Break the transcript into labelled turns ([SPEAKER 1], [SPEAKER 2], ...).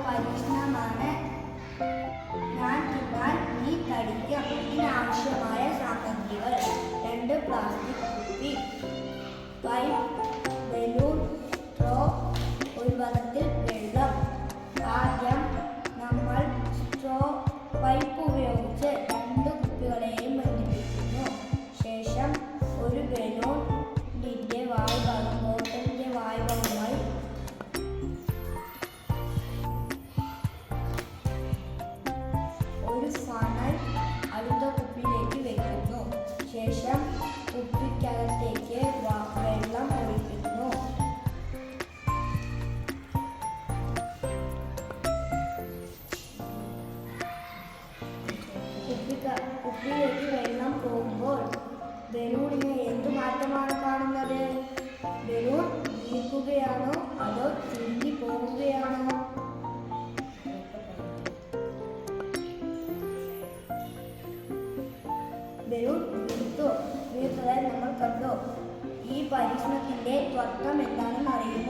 [SPEAKER 1] പരീക്ഷണമാണ്. ഞാൻ തിന്നാൻ നീ തടിക്കും. ഇതിനാവശ്യമായ സാമഗ്രികൾ: 2 പ്ലാസ്റ്റിക് കുപ്പി, പൈപ്പ്, ബലൂൺ, സ്ട്രോ, ഒരു ബക്കറ്റിൽ വെള്ളം. ആദ്യം നമ്മൾ സ്ട്രോ പൈപ്പ് ഉപയോഗിച്ച് 2 കുപ്പികളെയും ബന്ധിപ്പിക്കുന്നു. ശേഷം ഒരു ബലൂണിന്റെ വായ്ഭാഗമായി ഒരു ഫണൽ അടുത്ത കുപ്പിയിലേക്ക് വെക്കുന്നു. ശേഷം കുപ്പിക്കകത്തേക്ക് വെള്ളം ഒഴിക്കുന്നു. കുപ്പിയിലേക്ക് വെള്ളം പോകുമ്പോൾ ബലൂണിന് എന്ത് മാറ്റമാണ് കാണുന്നത്? ബലൂൺ നീക്കുകയാണോ അതോ ചുരുങ്ങി പോവുകയാണോ? ബലൂൺ വീർത്തതായി നമ്മൾ കണ്ടു. ഈ പരീക്ഷണത്തിന്റെ തത്വം എന്താണെന്ന് അറിയുന്നു.